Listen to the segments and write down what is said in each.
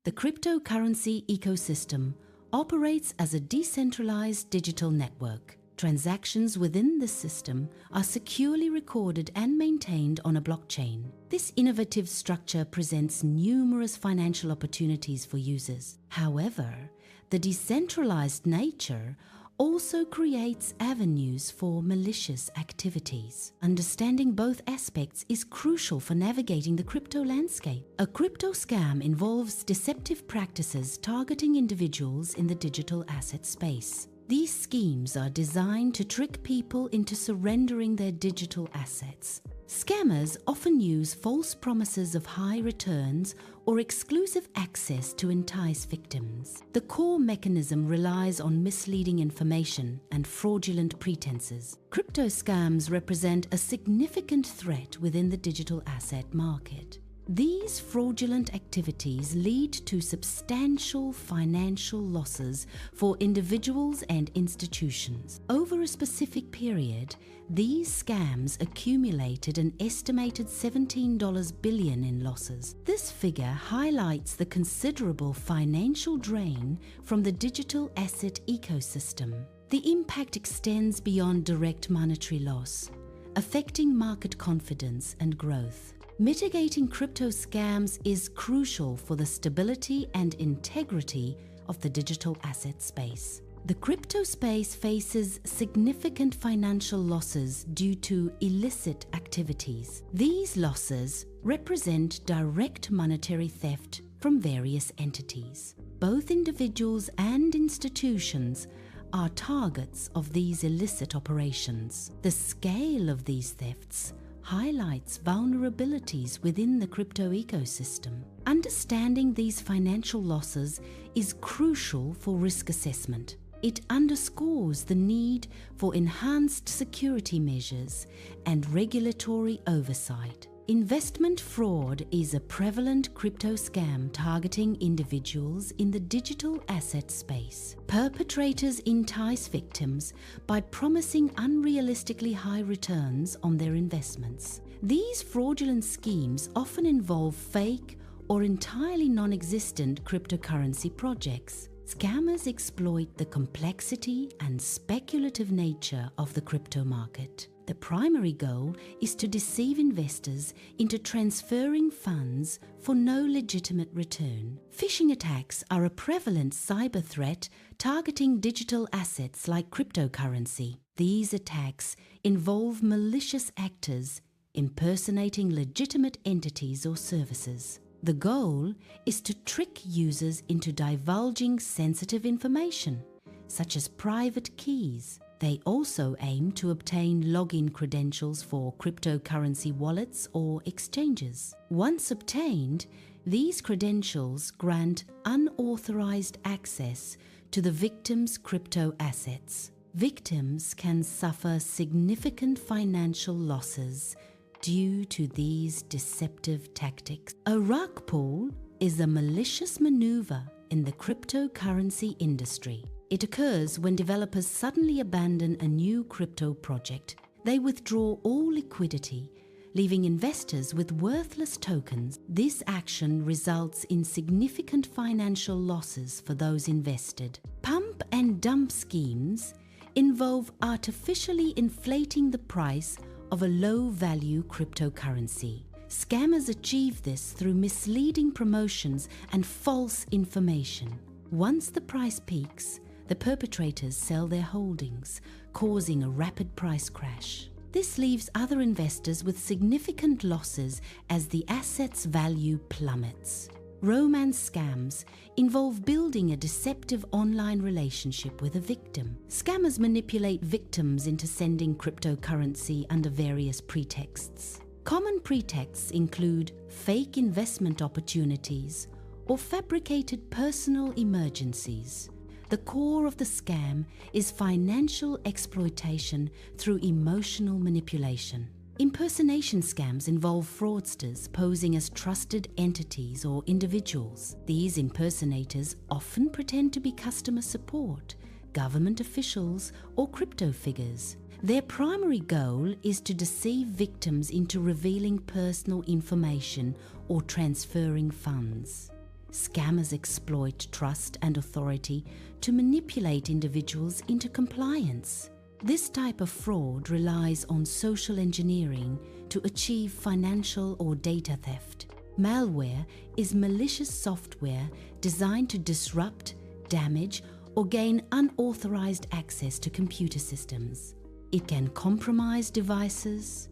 The cryptocurrency ecosystem operates as a decentralized digital network. Transactions within the system are securely recorded and maintained on a blockchain. This innovative structure presents numerous financial opportunities for users. However, the decentralized nature also creates avenues for malicious activities. Understanding both aspects is crucial for navigating the crypto landscape. A crypto scam involves deceptive practices targeting individuals in the digital asset space. These schemes are designed to trick people into surrendering their digital assets. Scammers often use false promises of high returns or exclusive access to entice victims. The core mechanism relies on misleading information and fraudulent pretenses. Crypto scams represent a significant threat within the digital asset market. These fraudulent activities lead to substantial financial losses for individuals and institutions. Over a specific period, these scams accumulated an estimated $17 billion in losses. This figure highlights the considerable financial drain from the digital asset ecosystem. The impact extends beyond direct monetary loss, affecting market confidence and growth. Mitigating crypto scams is crucial for the stability and integrity of the digital asset space. The crypto space faces significant financial losses due to illicit activities. These losses represent direct monetary theft from various entities. Both individuals and institutions are targets of these illicit operations. The scale of these thefts highlights vulnerabilities within the crypto ecosystem. Understanding these financial losses is crucial for risk assessment. It underscores the need for enhanced security measures and regulatory oversight. Investment fraud is a prevalent crypto scam targeting individuals in the digital asset space. Perpetrators entice victims by promising unrealistically high returns on their investments. These fraudulent schemes often involve fake or entirely non-existent cryptocurrency projects. Scammers exploit the complexity and speculative nature of the crypto market. The primary goal is to deceive investors into transferring funds for no legitimate return. Phishing attacks are a prevalent cyber threat targeting digital assets like cryptocurrency. These attacks involve malicious actors impersonating legitimate entities or services. The goal is to trick users into divulging sensitive information, such as private keys. They also aim to obtain login credentials for cryptocurrency wallets or exchanges. Once obtained, these credentials grant unauthorized access to the victim's crypto assets. Victims can suffer significant financial losses due to these deceptive tactics. A rug pull is a malicious maneuver in the cryptocurrency industry. It occurs when developers suddenly abandon a new crypto project. They withdraw all liquidity, leaving investors with worthless tokens. This action results in significant financial losses for those invested. Pump and dump schemes involve artificially inflating the price of a low-value cryptocurrency. Scammers achieve this through misleading promotions and false information. Once the price peaks, the perpetrators sell their holdings, causing a rapid price crash. This leaves other investors with significant losses as the asset's value plummets. Romance scams involve building a deceptive online relationship with a victim. Scammers manipulate victims into sending cryptocurrency under various pretexts. Common pretexts include fake investment opportunities or fabricated personal emergencies. The core of the scam is financial exploitation through emotional manipulation. Impersonation scams involve fraudsters posing as trusted entities or individuals. These impersonators often pretend to be customer support, government officials, or crypto figures. Their primary goal is to deceive victims into revealing personal information or transferring funds. Scammers exploit trust and authority to manipulate individuals into compliance. This type of fraud relies on social engineering to achieve financial or data theft. Malware is malicious software designed to disrupt, damage, or gain unauthorized access to computer systems. It can compromise devices,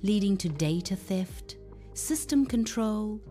leading to data theft, system control,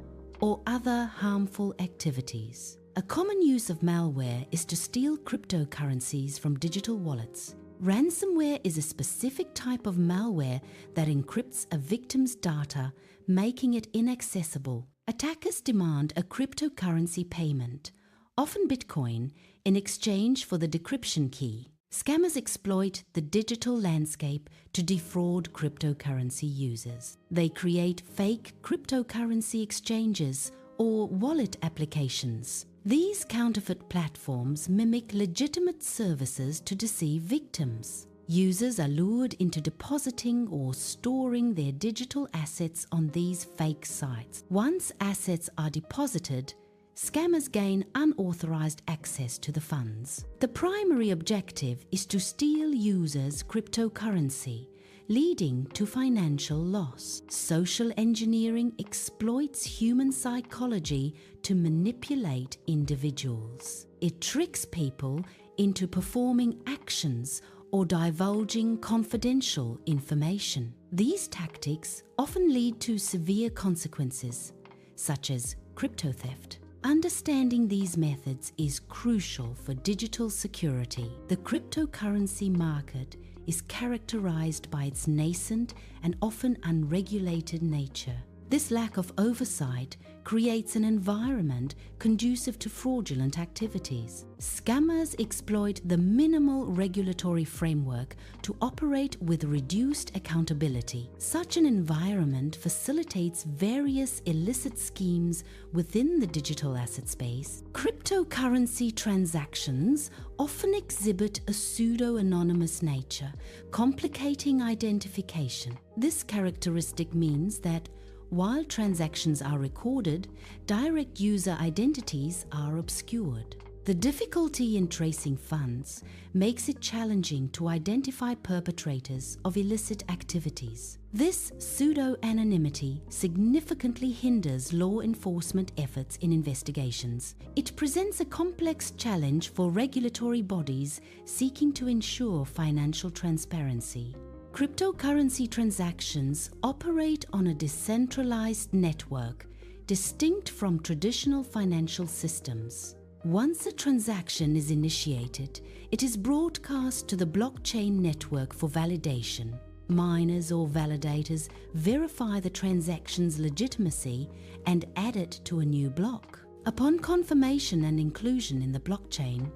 or other harmful activities. A common use of malware is to steal cryptocurrencies from digital wallets. Ransomware is a specific type of malware that encrypts a victim's data, making it inaccessible. Attackers demand a cryptocurrency payment, often Bitcoin, in exchange for the decryption key. Scammers exploit the digital landscape to defraud cryptocurrency users. They create fake cryptocurrency exchanges or wallet applications. These counterfeit platforms mimic legitimate services to deceive victims. Users are lured into depositing or storing their digital assets on these fake sites. Once assets are deposited, scammers gain unauthorized access to the funds. The primary objective is to steal users' cryptocurrency, leading to financial loss. Social engineering exploits human psychology to manipulate individuals. It tricks people into performing actions or divulging confidential information. These tactics often lead to severe consequences, such as crypto theft. Understanding these methods is crucial for digital security. The cryptocurrency market is characterized by its nascent and often unregulated nature. This lack of oversight creates an environment conducive to fraudulent activities. Scammers exploit the minimal regulatory framework to operate with reduced accountability. Such an environment facilitates various illicit schemes within the digital asset space. Cryptocurrency transactions often exhibit a pseudo-anonymous nature, complicating identification. This characteristic means that while transactions are recorded, direct user identities are obscured. The difficulty in tracing funds makes it challenging to identify perpetrators of illicit activities. This pseudo-anonymity significantly hinders law enforcement efforts in investigations. It presents a complex challenge for regulatory bodies seeking to ensure financial transparency. Cryptocurrency transactions operate on a decentralized network, distinct from traditional financial systems. Once a transaction is initiated, it is broadcast to the blockchain network for validation. Miners or validators verify the transaction's legitimacy and add it to a new block. Upon confirmation and inclusion in the blockchain,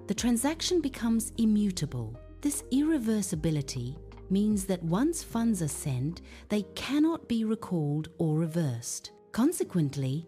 the transaction becomes immutable. This irreversibility means that once funds are sent, they cannot be recalled or reversed. Consequently,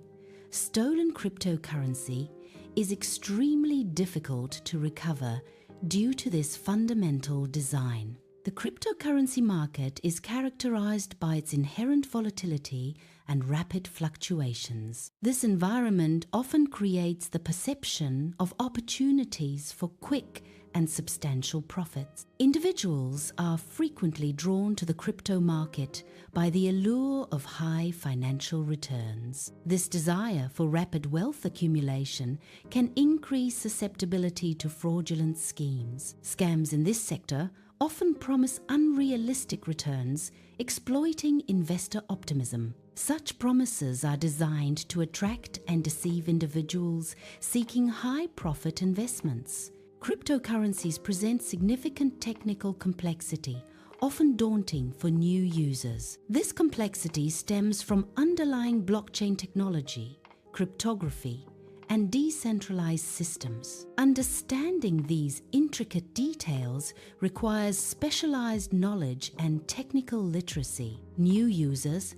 stolen cryptocurrency is extremely difficult to recover due to this fundamental design. The cryptocurrency market is characterized by its inherent volatility and rapid fluctuations. This environment often creates the perception of opportunities for quick and substantial profits. Individuals are frequently drawn to the crypto market by the allure of high financial returns. This desire for rapid wealth accumulation can increase susceptibility to fraudulent schemes. Scams in this sector often promise unrealistic returns, exploiting investor optimism. Such promises are designed to attract and deceive individuals seeking high-profit investments. Cryptocurrencies present significant technical complexity, often daunting for new users. This complexity stems from underlying blockchain technology, cryptography, and decentralized systems. Understanding these intricate details requires specialized knowledge and technical literacy. New users,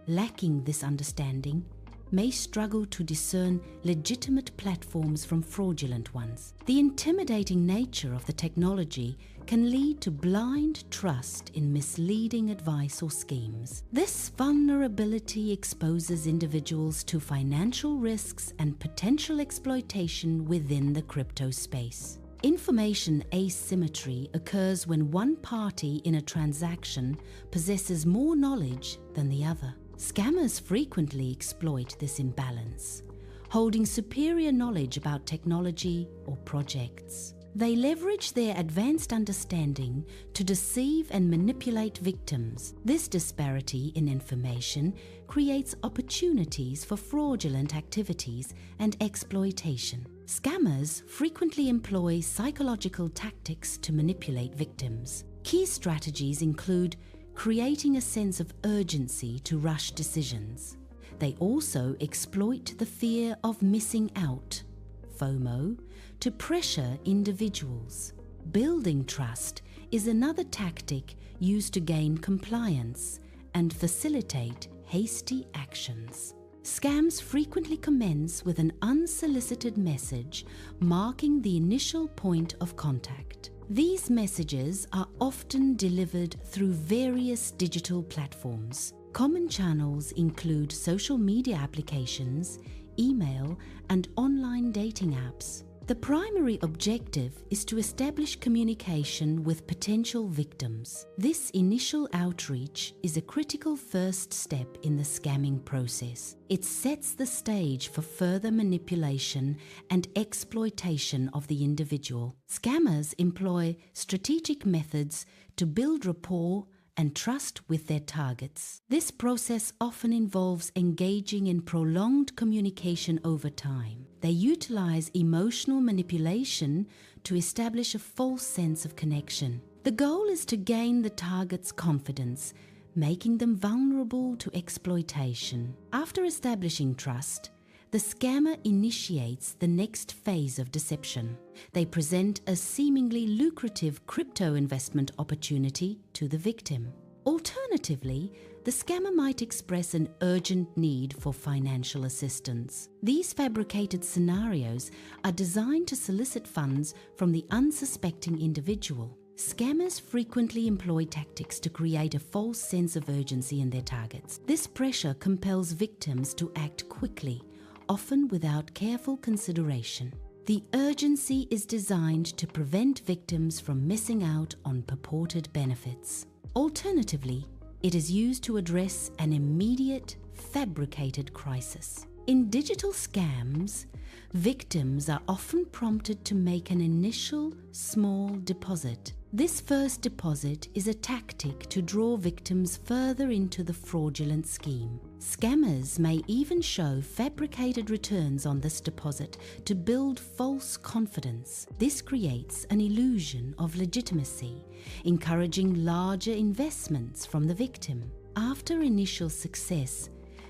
lacking this understanding, may struggle to discern legitimate platforms from fraudulent ones. The intimidating nature of the technology can lead to blind trust in misleading advice or schemes. This vulnerability exposes individuals to financial risks and potential exploitation within the crypto space. Information asymmetry occurs when one party in a transaction possesses more knowledge than the other. Scammers frequently exploit this imbalance, holding superior knowledge about technology or projects. They leverage their advanced understanding to deceive and manipulate victims. This disparity in information creates opportunities for fraudulent activities and exploitation. Scammers frequently employ psychological tactics to manipulate victims. Key strategies include creating a sense of urgency to rush decisions. They also exploit the fear of missing out, FOMO, to pressure individuals. Building trust is another tactic used to gain compliance and facilitate hasty actions. Scams frequently commence with an unsolicited message marking the initial point of contact. These messages are often delivered through various digital platforms. Common channels include social media applications, email, and online dating apps. The primary objective is to establish communication with potential victims. This initial outreach is a critical first step in the scamming process. It sets the stage for further manipulation and exploitation of the individual. Scammers employ strategic methods to build rapport and trust with their targets. This process often involves engaging in prolonged communication over time. They utilize emotional manipulation to establish a false sense of connection. The goal is to gain the target's confidence, making them vulnerable to exploitation. After establishing trust, the scammer initiates the next phase of deception. They present a seemingly lucrative crypto investment opportunity to the victim. Alternatively, the scammer might express an urgent need for financial assistance. These fabricated scenarios are designed to solicit funds from the unsuspecting individual. Scammers frequently employ tactics to create a false sense of urgency in their targets. This pressure compels victims to act quickly, often without careful consideration. The urgency is designed to prevent victims from missing out on purported benefits. Alternatively, it is used to address an immediate, fabricated crisis. In digital scams, victims are often prompted to make an initial, small deposit. This first deposit is a tactic to draw victims further into the fraudulent scheme. Scammers may even show fabricated returns on this deposit to build false confidence. This creates an illusion of legitimacy, encouraging larger investments from the victim. After initial success,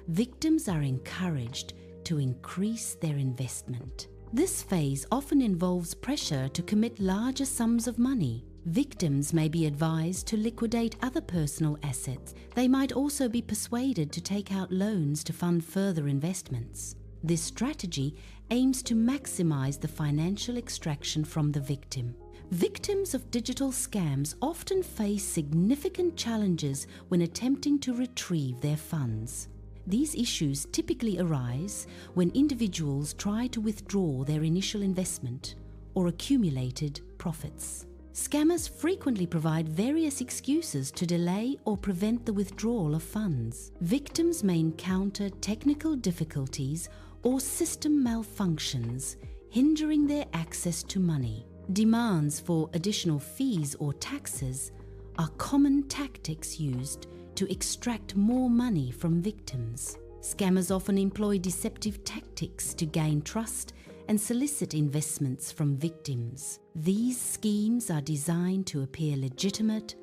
victims are encouraged to increase their investment. This phase often involves pressure to commit larger sums of money. Victims may be advised to liquidate other personal assets. They might also be persuaded to take out loans to fund further investments. This strategy aims to maximize the financial extraction from the victim. Victims of digital scams often face significant challenges when attempting to retrieve their funds. These issues typically arise when individuals try to withdraw their initial investment or accumulated profits. Scammers frequently provide various excuses to delay or prevent the withdrawal of funds. Victims may encounter technical difficulties or system malfunctions, hindering their access to money. Demands for additional fees or taxes are common tactics used to extract more money from victims. Scammers often employ deceptive tactics to gain trust and solicit investments from victims. These schemes are designed to appear legitimate,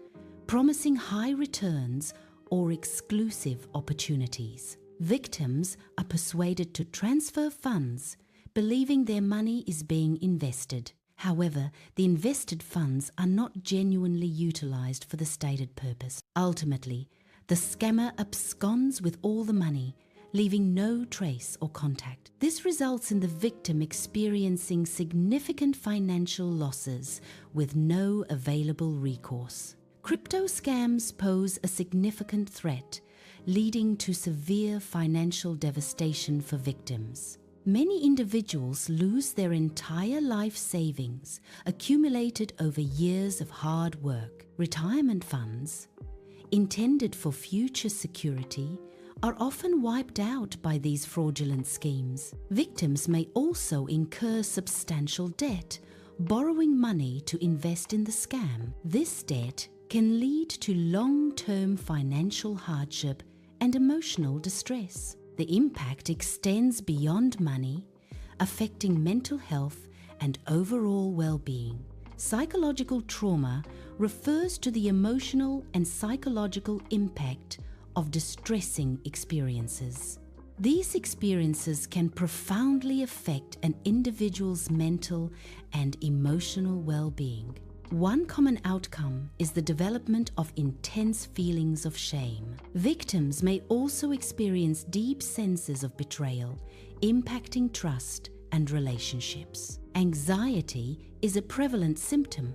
promising high returns or exclusive opportunities. Victims are persuaded to transfer funds, believing their money is being invested. However, the invested funds are not genuinely utilized for the stated purpose. Ultimately, the scammer absconds with all the money, leaving no trace or contact. This results in the victim experiencing significant financial losses with no available recourse. Crypto scams pose a significant threat, leading to severe financial devastation for victims. Many individuals lose their entire life savings accumulated over years of hard work. Retirement funds, intended for future security, are often wiped out by these fraudulent schemes. Victims may also incur substantial debt, borrowing money to invest in the scam. This debt can lead to long-term financial hardship and emotional distress. The impact extends beyond money, affecting mental health and overall well-being. Psychological trauma refers to the emotional and psychological impact of distressing experiences. These experiences can profoundly affect an individual's mental and emotional well-being. One common outcome is the development of intense feelings of shame. Victims may also experience deep senses of betrayal, impacting trust and relationships. Anxiety is a prevalent symptom,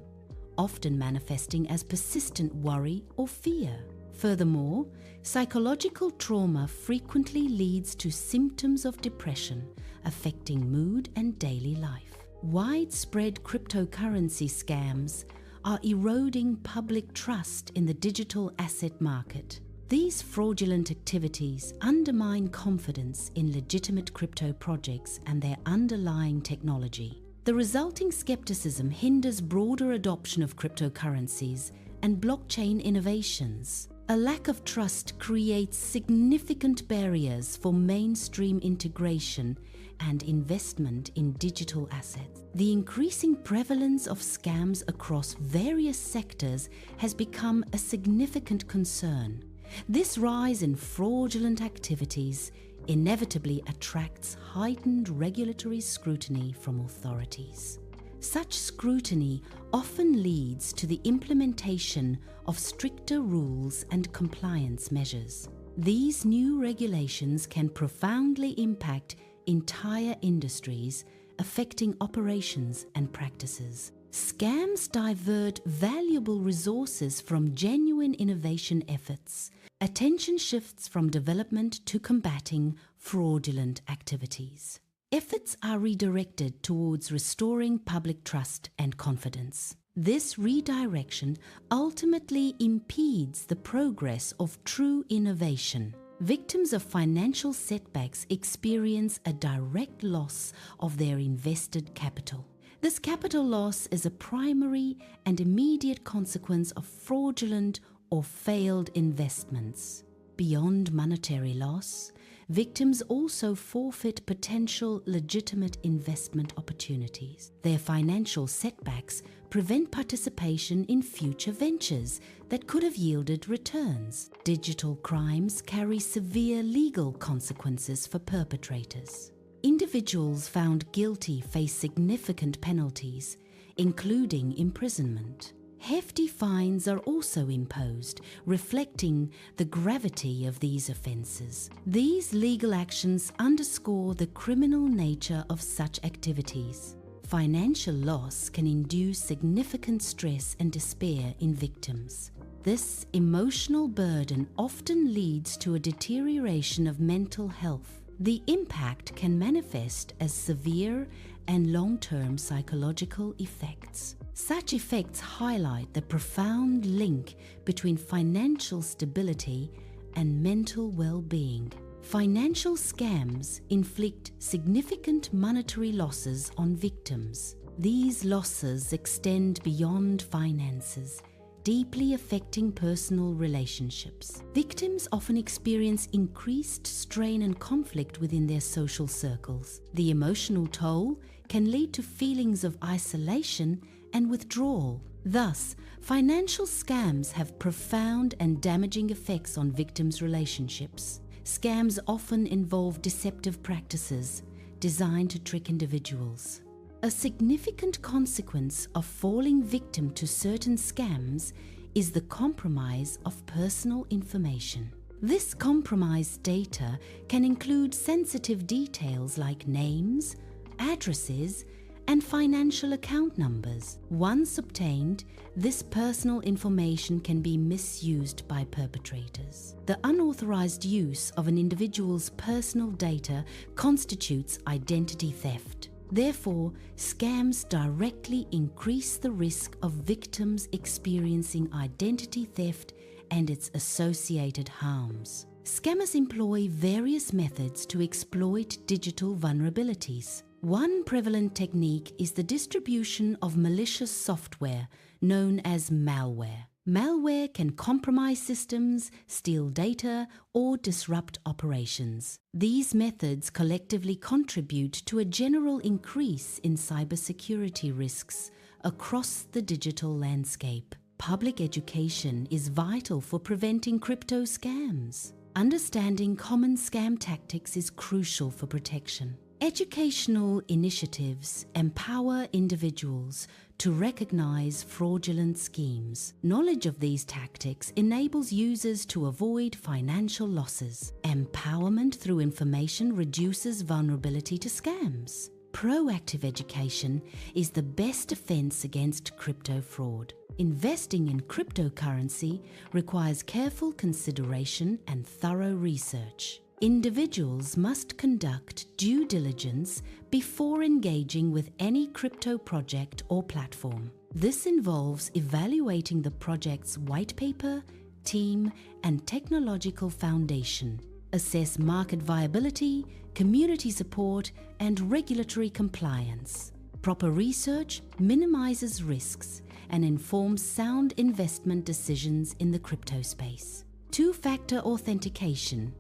often manifesting as persistent worry or fear. Furthermore, psychological trauma frequently leads to symptoms of depression, affecting mood and daily life. Widespread cryptocurrency scams are eroding public trust in the digital asset market. These fraudulent activities undermine confidence in legitimate crypto projects and their underlying technology. The resulting skepticism hinders broader adoption of cryptocurrencies and blockchain innovations. A lack of trust creates significant barriers for mainstream integration and investment in digital assets. The increasing prevalence of scams across various sectors has become a significant concern. This rise in fraudulent activities inevitably attracts heightened regulatory scrutiny from authorities. Such scrutiny often leads to the implementation of stricter rules and compliance measures. These new regulations can profoundly impact entire industries, affecting operations and practices. Scams divert valuable resources from genuine innovation efforts. Attention shifts from development to combating fraudulent activities. Efforts are redirected towards restoring public trust and confidence. This redirection ultimately impedes the progress of true innovation. Victims of financial setbacks experience a direct loss of their invested capital. This capital loss is a primary and immediate consequence of fraudulent or failed investments. Beyond monetary loss, victims also forfeit potential legitimate investment opportunities. Their financial setbacks prevent participation in future ventures that could have yielded returns. Digital crimes carry severe legal consequences for perpetrators. Individuals found guilty face significant penalties, including imprisonment. Hefty fines are also imposed, reflecting the gravity of these offences. These legal actions underscore the criminal nature of such activities. Financial loss can induce significant stress and despair in victims. This emotional burden often leads to a deterioration of mental health. The impact can manifest as severe and long-term psychological effects. Such effects highlight the profound link between financial stability and mental well-being. Financial scams inflict significant monetary losses on victims. These losses extend beyond finances, deeply affecting personal relationships. Victims often experience increased strain and conflict within their social circles. The emotional toll can lead to feelings of isolation and withdrawal. Thus, financial scams have profound and damaging effects on victims' relationships. Scams often involve deceptive practices designed to trick individuals. A significant consequence of falling victim to certain scams is the compromise of personal information. This compromised data can include sensitive details like names, addresses, and financial account numbers. Once obtained, this personal information can be misused by perpetrators. The unauthorized use of an individual's personal data constitutes identity theft. Therefore, scams directly increase the risk of victims experiencing identity theft and its associated harms. Scammers employ various methods to exploit digital vulnerabilities. One prevalent technique is the distribution of malicious software known as malware. Malware can compromise systems, steal data, or disrupt operations. These methods collectively contribute to a general increase in cybersecurity risks across the digital landscape. Public education is vital for preventing crypto scams. Understanding common scam tactics is crucial for protection. Educational initiatives empower individuals to recognize fraudulent schemes. Knowledge of these tactics enables users to avoid financial losses. Empowerment through information reduces vulnerability to scams. Proactive education is the best defense against crypto fraud. Investing in cryptocurrency requires careful consideration and thorough research. Individuals must conduct due diligence before engaging with any crypto project or platform. This involves evaluating the project's white paper, team, and technological foundation. Assess market viability, community support, and regulatory compliance. Proper research minimizes risks and informs sound investment decisions in the crypto space. Two-factor authentication,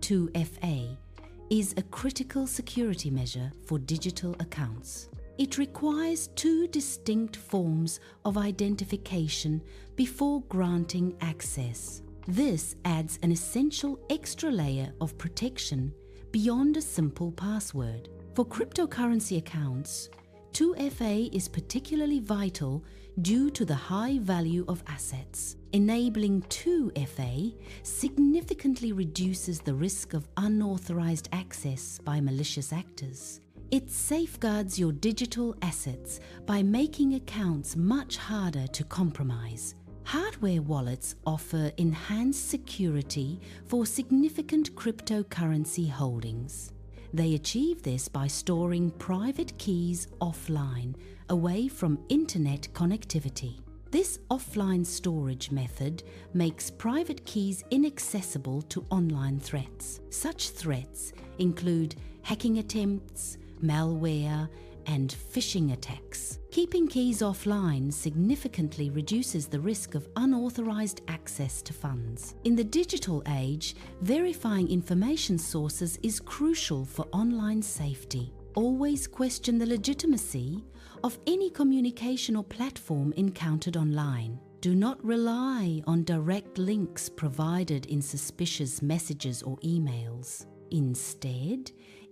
2FA, is a critical security measure for digital accounts. It requires two distinct forms of identification before granting access. This adds an essential extra layer of protection beyond a simple password. For cryptocurrency accounts, 2FA is particularly vital due to the high value of assets. Enabling 2FA significantly reduces the risk of unauthorized access by malicious actors. It safeguards your digital assets by making accounts much harder to compromise. Hardware wallets offer enhanced security for significant cryptocurrency holdings. They achieve this by storing private keys offline, away from internet connectivity. This offline storage method makes private keys inaccessible to online threats. Such threats include hacking attempts, malware, and phishing attacks. Keeping keys offline significantly reduces the risk of unauthorized access to funds. In the digital age, verifying information sources is crucial for online safety. Always question the legitimacy of any communication or platform encountered online. Do not rely on direct links provided in suspicious messages or emails. Instead,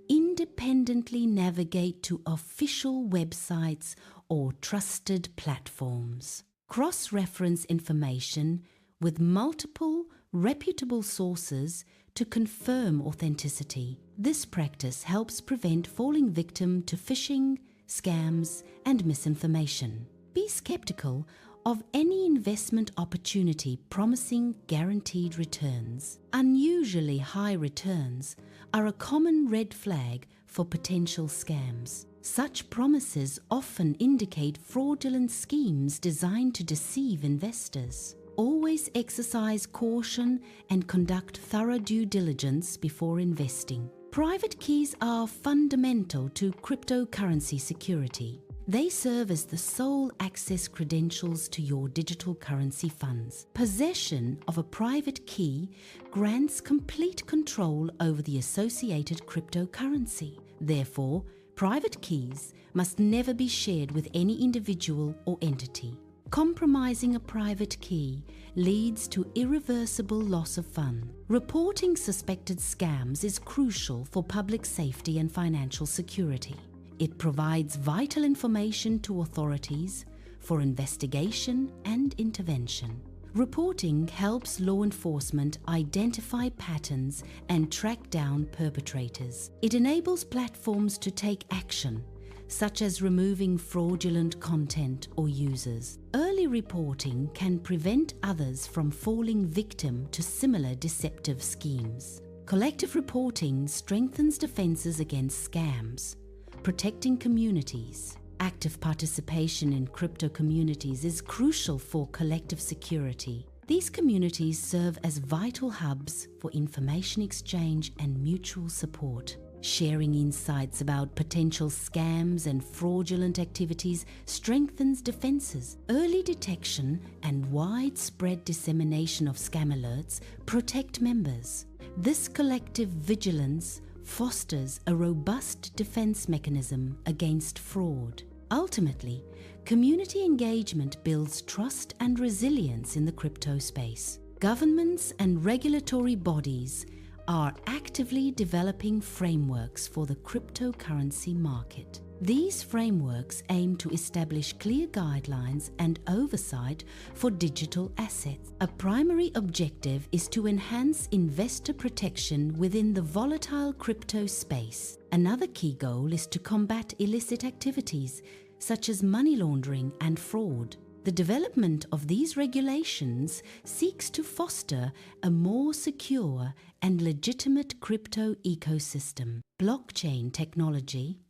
independently navigate to official websites or trusted platforms. Cross-reference information with multiple reputable sources to confirm authenticity. This practice helps prevent falling victim to phishing, scams, and misinformation. Be skeptical of any investment opportunity promising guaranteed returns. Unusually high returns are a common red flag for potential scams. Such promises often indicate fraudulent schemes designed to deceive investors. Always exercise caution and conduct thorough due diligence before investing. Private keys are fundamental to cryptocurrency security. They serve as the sole access credentials to your digital currency funds. Possession of a private key grants complete control over the associated cryptocurrency. Therefore, private keys must never be shared with any individual or entity. Compromising a private key leads to irreversible loss of funds. Reporting suspected scams is crucial for public safety and financial security. It provides vital information to authorities for investigation and intervention. Reporting helps law enforcement identify patterns and track down perpetrators. It enables platforms to take action, such as removing fraudulent content or users. Early reporting can prevent others from falling victim to similar deceptive schemes. Collective reporting strengthens defenses against scams, protecting communities. Active participation in crypto communities is crucial for collective security. These communities serve as vital hubs for information exchange and mutual support. Sharing insights about potential scams and fraudulent activities strengthens defenses. Early detection and widespread dissemination of scam alerts protect members. This collective vigilance fosters a robust defense mechanism against fraud. Ultimately, community engagement builds trust and resilience in the crypto space. Governments and regulatory bodies are actively developing frameworks for the cryptocurrency market. These frameworks aim to establish clear guidelines and oversight for digital assets. A primary objective is to enhance investor protection within the volatile crypto space. Another key goal is to combat illicit activities such as money laundering and fraud. The development of these regulations seeks to foster a more secure and legitimate crypto ecosystem. Blockchain technology,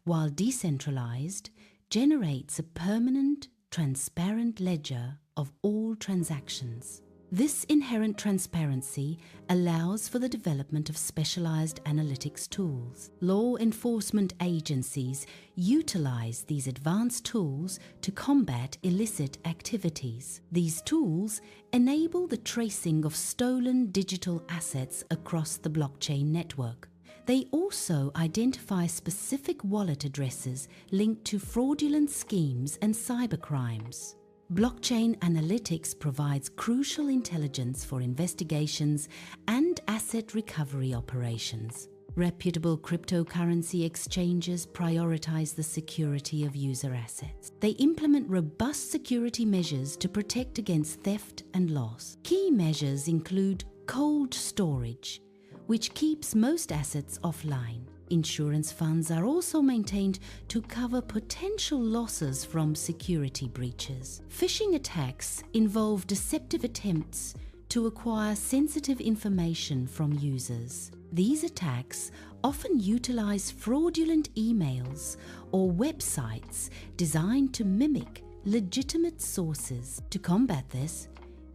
while decentralized, generates a permanent, transparent ledger of all transactions. This inherent transparency allows for the development of specialized analytics tools. Law enforcement agencies utilize these advanced tools to combat illicit activities. These tools enable the tracing of stolen digital assets across the blockchain network. They also identify specific wallet addresses linked to fraudulent schemes and cybercrimes. Blockchain analytics provides crucial intelligence for investigations and asset recovery operations. Reputable cryptocurrency exchanges prioritize the security of user assets. They implement robust security measures to protect against theft and loss. Key measures include cold storage, which keeps most assets offline. Insurance funds are also maintained to cover potential losses from security breaches. Phishing attacks involve deceptive attempts to acquire sensitive information from users. These attacks often utilize fraudulent emails or websites designed to mimic legitimate sources. To combat this,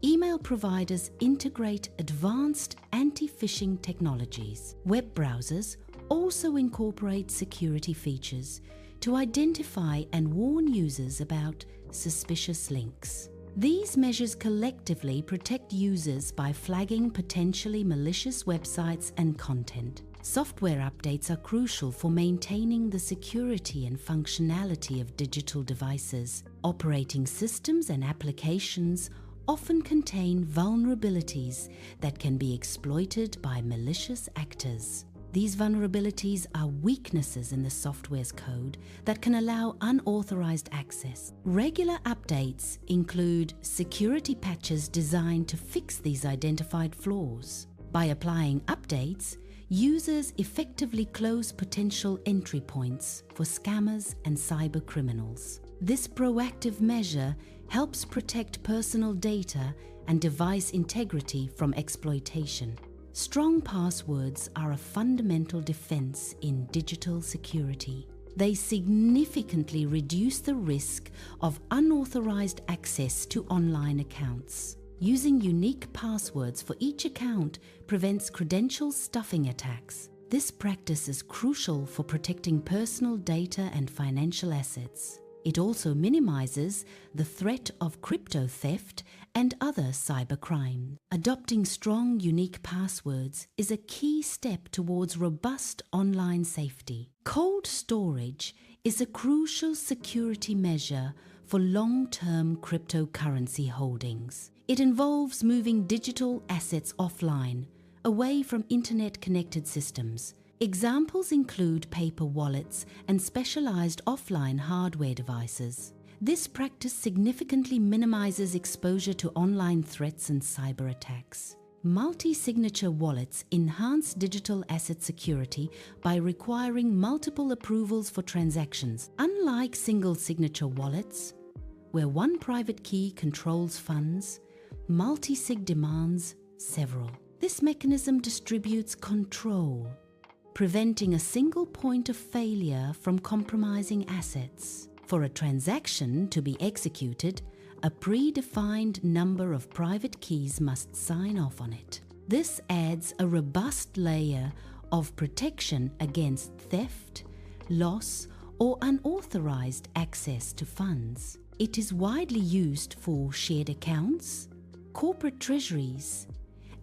email providers integrate advanced anti-phishing technologies. Web browsers also incorporate security features to identify and warn users about suspicious links. These measures collectively protect users by flagging potentially malicious websites and content. Software updates are crucial for maintaining the security and functionality of digital devices. Operating systems and applications often contain vulnerabilities that can be exploited by malicious actors. These vulnerabilities are weaknesses in the software's code that can allow unauthorized access. Regular updates include security patches designed to fix these identified flaws. By applying updates, users effectively close potential entry points for scammers and cyber criminals. This proactive measure helps protect personal data and device integrity from exploitation. Strong passwords are a fundamental defense in digital security. They significantly reduce the risk of unauthorized access to online accounts. Using unique passwords for each account prevents credential stuffing attacks. This practice is crucial for protecting personal data and financial assets. It also minimizes the threat of crypto theft and other cybercrime. Adopting strong, unique passwords is a key step towards robust online safety. Cold storage is a crucial security measure for long-term cryptocurrency holdings. It involves moving digital assets offline, away from internet-connected systems. Examples include paper wallets and specialized offline hardware devices. This practice significantly minimizes exposure to online threats and cyber attacks. Multi-signature wallets enhance digital asset security by requiring multiple approvals for transactions, unlike single-signature wallets, where one private key controls funds. Multi-sig demands several. This mechanism distributes control, preventing a single point of failure from compromising assets. For a transaction to be executed, a predefined number of private keys must sign off on it. This adds a robust layer of protection against theft, loss, or unauthorized access to funds. It is widely used for shared accounts, corporate treasuries,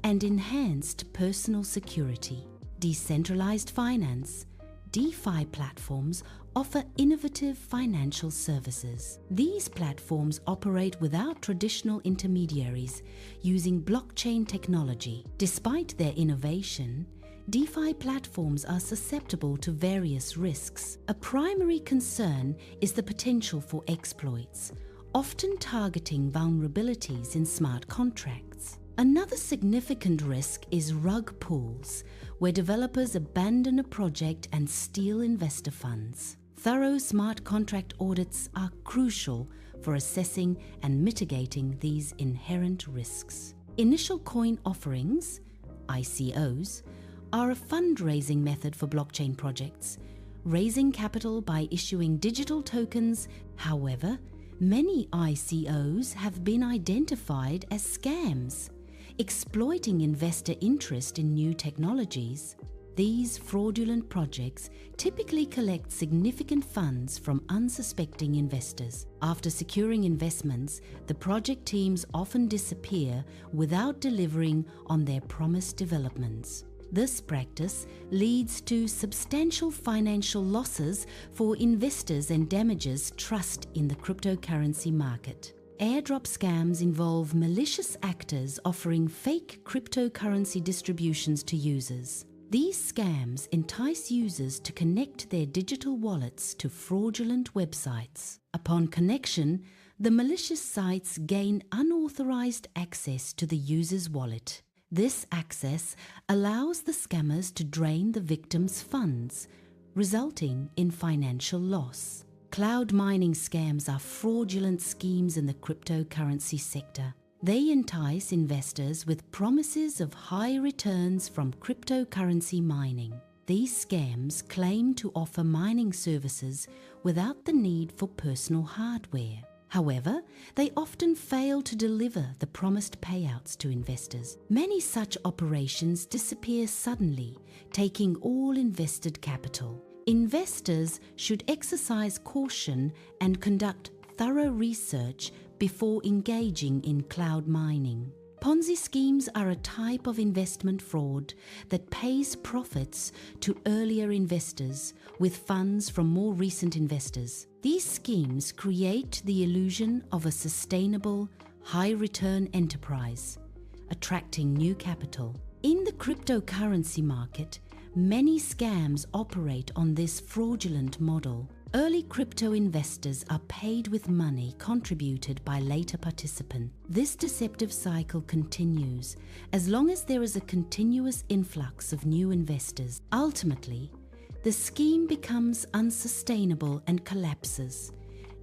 and enhanced personal security. Decentralized finance, DeFi platforms offer innovative financial services. These platforms operate without traditional intermediaries, using blockchain technology. Despite their innovation, DeFi platforms are susceptible to various risks. A primary concern is the potential for exploits, often targeting vulnerabilities in smart contracts. Another significant risk is rug pulls, where developers abandon a project and steal investor funds. Thorough smart contract audits are crucial for assessing and mitigating these inherent risks. Initial coin offerings, ICOs, are a fundraising method for blockchain projects, raising capital by issuing digital tokens. However, many ICOs have been identified as scams, exploiting investor interest in new technologies. These fraudulent projects typically collect significant funds from unsuspecting investors. After securing investments, the project teams often disappear without delivering on their promised developments. This practice leads to substantial financial losses for investors and damages trust in the cryptocurrency market. Airdrop scams involve malicious actors offering fake cryptocurrency distributions to users. These scams entice users to connect their digital wallets to fraudulent websites. Upon connection, the malicious sites gain unauthorized access to the user's wallet. This access allows the scammers to drain the victim's funds, resulting in financial loss. Cloud mining scams are fraudulent schemes in the cryptocurrency sector. They entice investors with promises of high returns from cryptocurrency mining. These scams claim to offer mining services without the need for personal hardware. However, they often fail to deliver the promised payouts to investors. Many such operations disappear suddenly, taking all invested capital. Investors should exercise caution and conduct thorough research before engaging in cloud mining. Ponzi schemes are a type of investment fraud that pays profits to earlier investors with funds from more recent investors. These schemes create the illusion of a sustainable, high-return enterprise, attracting new capital. In the cryptocurrency market, many scams operate on this fraudulent model. Early crypto investors are paid with money contributed by later participants. This deceptive cycle continues as long as there is a continuous influx of new investors. Ultimately, the scheme becomes unsustainable and collapses,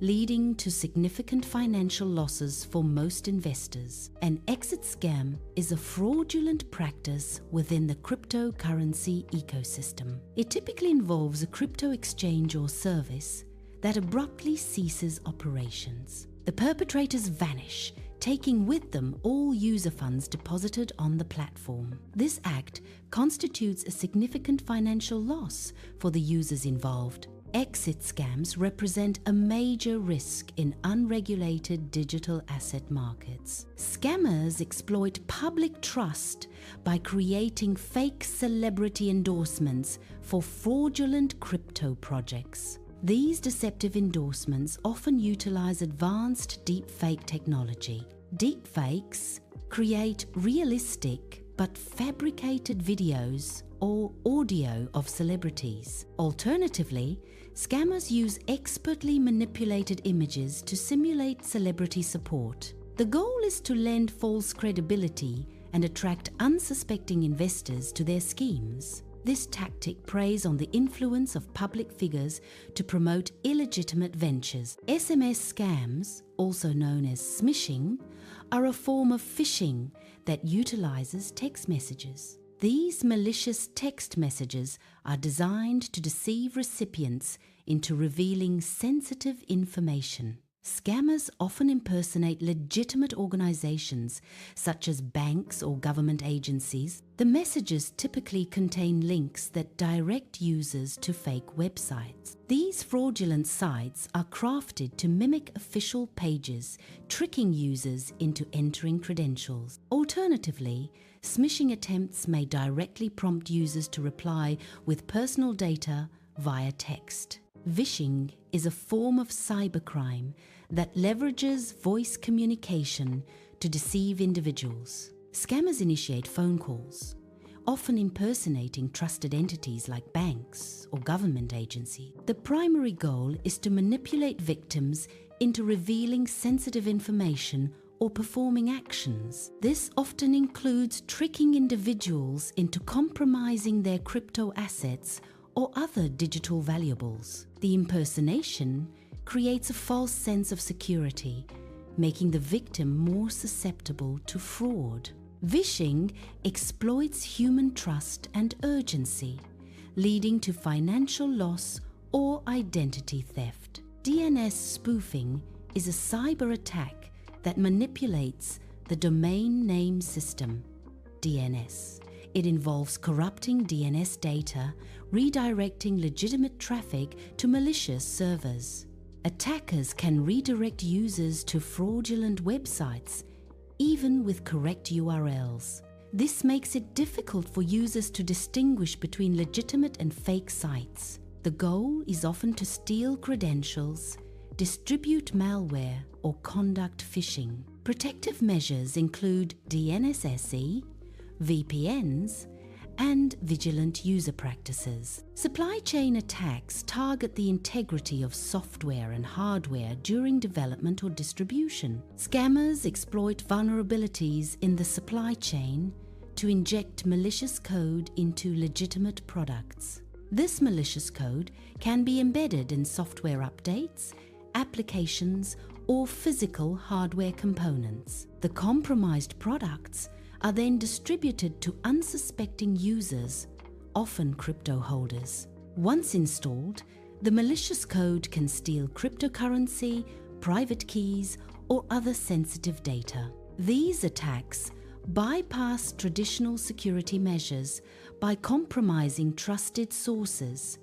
leading to significant financial losses for most investors. An exit scam is a fraudulent practice within the cryptocurrency ecosystem. It typically involves a crypto exchange or service that abruptly ceases operations. The perpetrators vanish, taking with them all user funds deposited on the platform. This act constitutes a significant financial loss for the users involved. Exit scams represent a major risk in unregulated digital asset markets. Scammers exploit public trust by creating fake celebrity endorsements for fraudulent crypto projects. These deceptive endorsements often utilize advanced deepfake technology. Deepfakes create realistic but fabricated videos or audio of celebrities. Alternatively, scammers use expertly manipulated images to simulate celebrity support. The goal is to lend false credibility and attract unsuspecting investors to their schemes. This tactic preys on the influence of public figures to promote illegitimate ventures. SMS scams, also known as smishing, are a form of phishing that utilizes text messages. These malicious text messages are designed to deceive recipients into revealing sensitive information. Scammers often impersonate legitimate organizations such as banks or government agencies. The messages typically contain links that direct users to fake websites. These fraudulent sites are crafted to mimic official pages, tricking users into entering credentials. Alternatively, smishing attempts may directly prompt users to reply with personal data via text. Phishing is a form of cybercrime that leverages voice communication to deceive individuals. Scammers initiate phone calls, often impersonating trusted entities like banks or government agencies. The primary goal is to manipulate victims into revealing sensitive information or performing actions. This often includes tricking individuals into compromising their crypto assets or other digital valuables. The impersonation creates a false sense of security, making the victim more susceptible to fraud. Phishing exploits human trust and urgency, leading to financial loss or identity theft. DNS spoofing is a cyber attack that manipulates the domain name system, DNS. It involves corrupting DNS data, redirecting legitimate traffic to malicious servers. Attackers can redirect users to fraudulent websites, even with correct URLs. This makes it difficult for users to distinguish between legitimate and fake sites. The goal is often to steal credentials, distribute malware, or conduct phishing. Protective measures include DNSSE, VPNs, and vigilant user practices. Supply chain attacks target the integrity of software and hardware during development or distribution. Scammers exploit vulnerabilities in the supply chain to inject malicious code into legitimate products. This malicious code can be embedded in software updates, applications, or physical hardware components. The compromised products are then distributed to unsuspecting users, often crypto holders. Once installed, the malicious code can steal cryptocurrency, private keys, or other sensitive data. These attacks bypass traditional security measures by compromising trusted sources,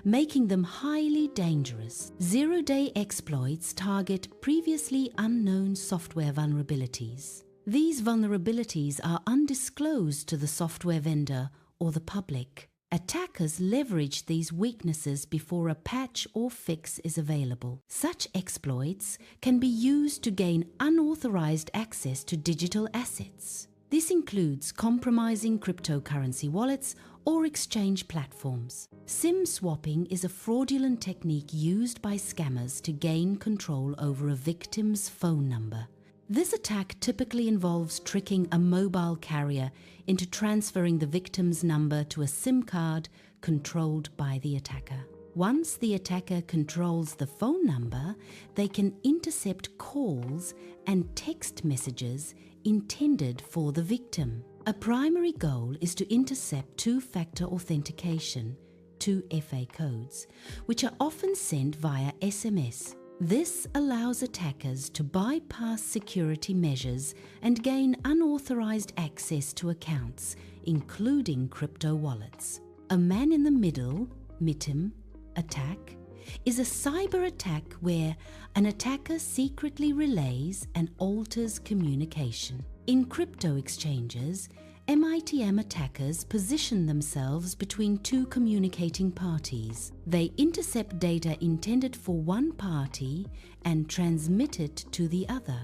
making them highly dangerous. Zero-day exploits target previously unknown software vulnerabilities. These vulnerabilities are undisclosed to the software vendor or the public. Attackers leverage these weaknesses before a patch or fix is available. Such exploits can be used to gain unauthorized access to digital assets. This includes compromising cryptocurrency wallets or exchange platforms. SIM swapping is a fraudulent technique used by scammers to gain control over a victim's phone number. This attack typically involves tricking a mobile carrier into transferring the victim's number to a SIM card controlled by the attacker. Once the attacker controls the phone number, they can intercept calls and text messages intended for the victim. A primary goal is to intercept two-factor authentication, 2FA codes, which are often sent via SMS. This allows attackers to bypass security measures and gain unauthorized access to accounts, including crypto wallets. A man-in-the-middle (MITM) attack is a cyber attack where an attacker secretly relays and alters communication. In crypto exchanges, MITM attackers position themselves between two communicating parties. They intercept data intended for one party and transmit it to the other,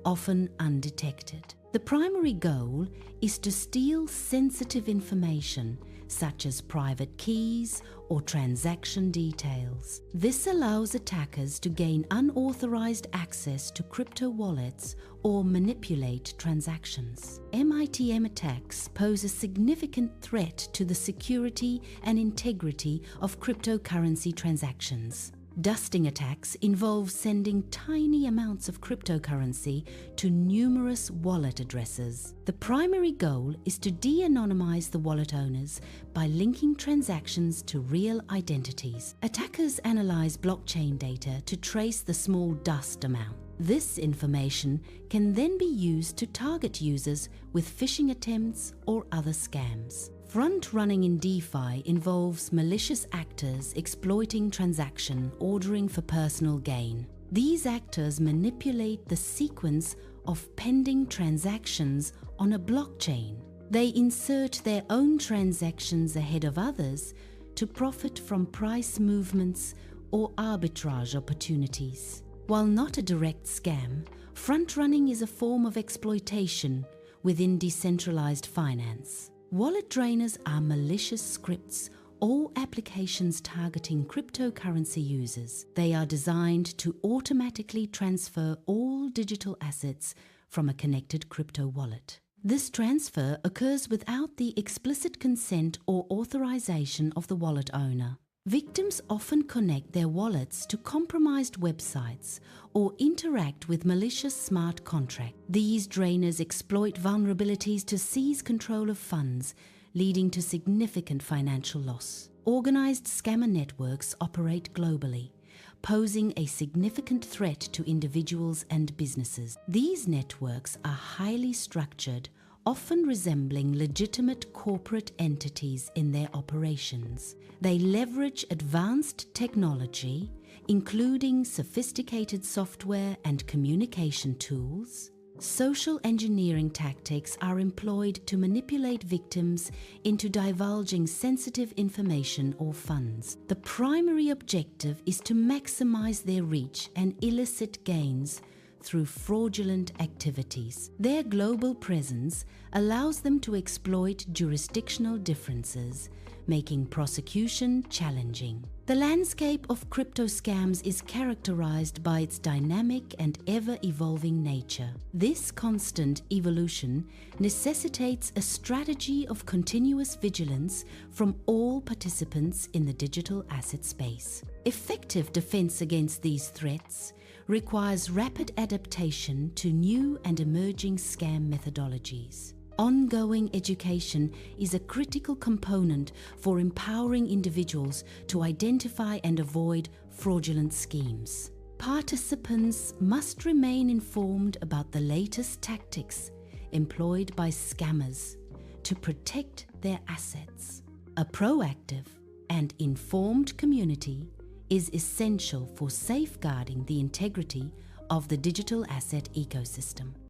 often undetected. The primary goal is to steal sensitive information such as private keys or transaction details. This allows attackers to gain unauthorized access to crypto wallets or manipulate transactions. MITM attacks pose a significant threat to the security and integrity of cryptocurrency transactions. Dusting attacks involve sending tiny amounts of cryptocurrency to numerous wallet addresses. The primary goal is to de-anonymize the wallet owners by linking transactions to real identities. Attackers analyze blockchain data to trace the small dust amount. This information can then be used to target users with phishing attempts or other scams. Front-running in DeFi involves malicious actors exploiting transaction ordering for personal gain. These actors manipulate the sequence of pending transactions on a blockchain. They insert their own transactions ahead of others to profit from price movements or arbitrage opportunities. While not a direct scam, front-running is a form of exploitation within decentralized finance. Wallet drainers are malicious scripts or applications targeting cryptocurrency users. They are designed to automatically transfer all digital assets from a connected crypto wallet. This transfer occurs without the explicit consent or authorization of the wallet owner. Victims often connect their wallets to compromised websites or interact with malicious smart contracts. These drainers exploit vulnerabilities to seize control of funds, leading to significant financial loss. Organized scammer networks operate globally, posing a significant threat to individuals and businesses. These networks are highly structured, often resembling legitimate corporate entities in their operations. They leverage advanced technology, including sophisticated software and communication tools. Social engineering tactics are employed to manipulate victims into divulging sensitive information or funds. The primary objective is to maximize their reach and illicit gains through fraudulent activities. Their global presence allows them to exploit jurisdictional differences, making prosecution challenging. The landscape of crypto scams is characterized by its dynamic and ever-evolving nature. This constant evolution necessitates a strategy of continuous vigilance from all participants in the digital asset space. Effective defense against these threats requires rapid adaptation to new and emerging scam methodologies. Ongoing education is a critical component for empowering individuals to identify and avoid fraudulent schemes. Participants must remain informed about the latest tactics employed by scammers to protect their assets. A proactive and informed community is essential for safeguarding the integrity of the digital asset ecosystem.